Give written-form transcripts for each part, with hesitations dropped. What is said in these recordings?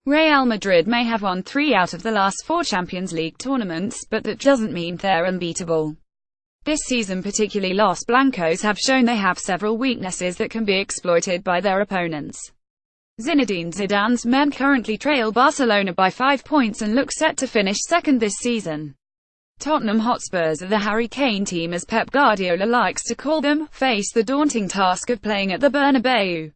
Real Madrid may have won 3 out of the last 4 Champions League tournaments, but that doesn't mean they're unbeatable. This season particularly, Los Blancos have shown they have several weaknesses that can be exploited by their opponents. Zinedine Zidane's men currently trail Barcelona by 5 points and look set to finish second this season. Tottenham Hotspurs, the Harry Kane team as Pep Guardiola likes to call them, face the daunting task of playing at the Bernabeu.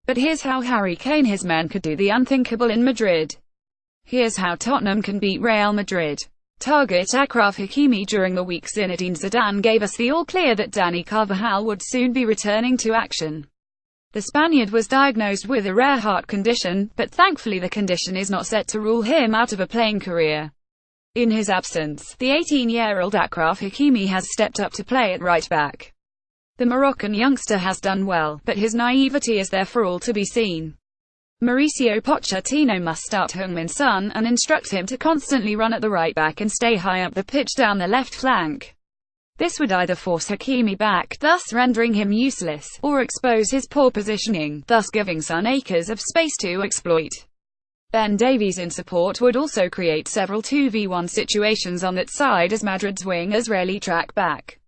But here's how Harry Kane his men could do the unthinkable in Madrid. Here's how Tottenham can beat Real Madrid. Target Achraf Hakimi. During the week, Zinedine Zidane gave us the all-clear that Dani Carvajal would soon be returning to action. The Spaniard was diagnosed with a rare heart condition, but thankfully the condition is not set to rule him out of a playing career. In his absence, the 18-year-old Achraf Hakimi has stepped up to play at right-back. The Moroccan youngster has done well, but his naivety is there for all to be seen. Mauricio Pochettino must start Heung-min Son and instruct him to constantly run at the right back and stay high up the pitch down the left flank. This would either force Hakimi back, thus rendering him useless, or expose his poor positioning, thus giving Son acres of space to exploit. Ben Davies in support would also create several 2v1 situations on that side, as Madrid's wingers rarely track back.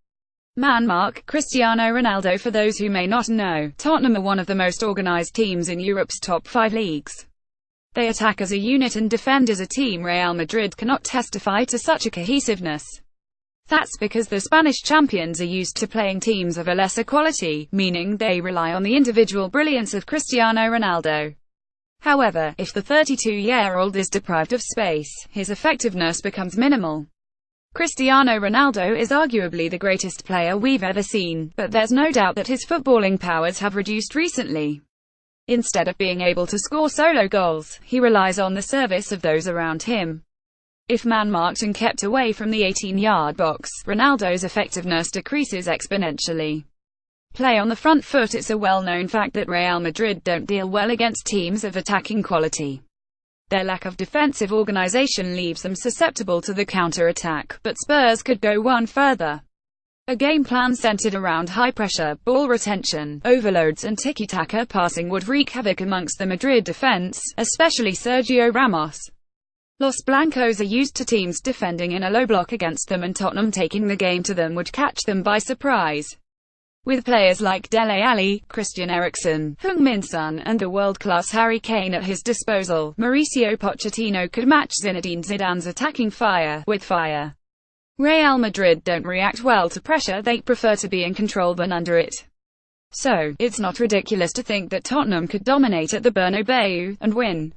Man mark Cristiano Ronaldo. For those who may not know, Tottenham are one of the most organised teams in Europe's top 5 leagues. They attack as a unit and defend as a team. Real Madrid cannot testify to such a cohesiveness. That's because the Spanish champions are used to playing teams of a lesser quality, meaning they rely on the individual brilliance of Cristiano Ronaldo. However, if the 32-year-old is deprived of space, his effectiveness becomes minimal. Cristiano Ronaldo is arguably the greatest player we've ever seen, but there's no doubt that his footballing powers have reduced recently. Instead of being able to score solo goals, he relies on the service of those around him. If man-marked and kept away from the 18-yard box, Ronaldo's effectiveness decreases exponentially. Play on the front foot. It's a well-known fact that Real Madrid don't deal well against teams of attacking quality. Their lack of defensive organization leaves them susceptible to the counter-attack, but Spurs could go one further. A game plan centered around high pressure, ball retention, overloads and tiki-taka passing would wreak havoc amongst the Madrid defense, especially Sergio Ramos. Los Blancos are used to teams defending in a low block against them, and Tottenham taking the game to them would catch them by surprise. With players like Dele Alli, Christian Eriksen, Heung-min Son, and the world-class Harry Kane at his disposal, Mauricio Pochettino could match Zinedine Zidane's attacking fire with fire. Real Madrid don't react well to pressure. They prefer to be in control than under it. So, it's not ridiculous to think that Tottenham could dominate at the Bernabeu and win.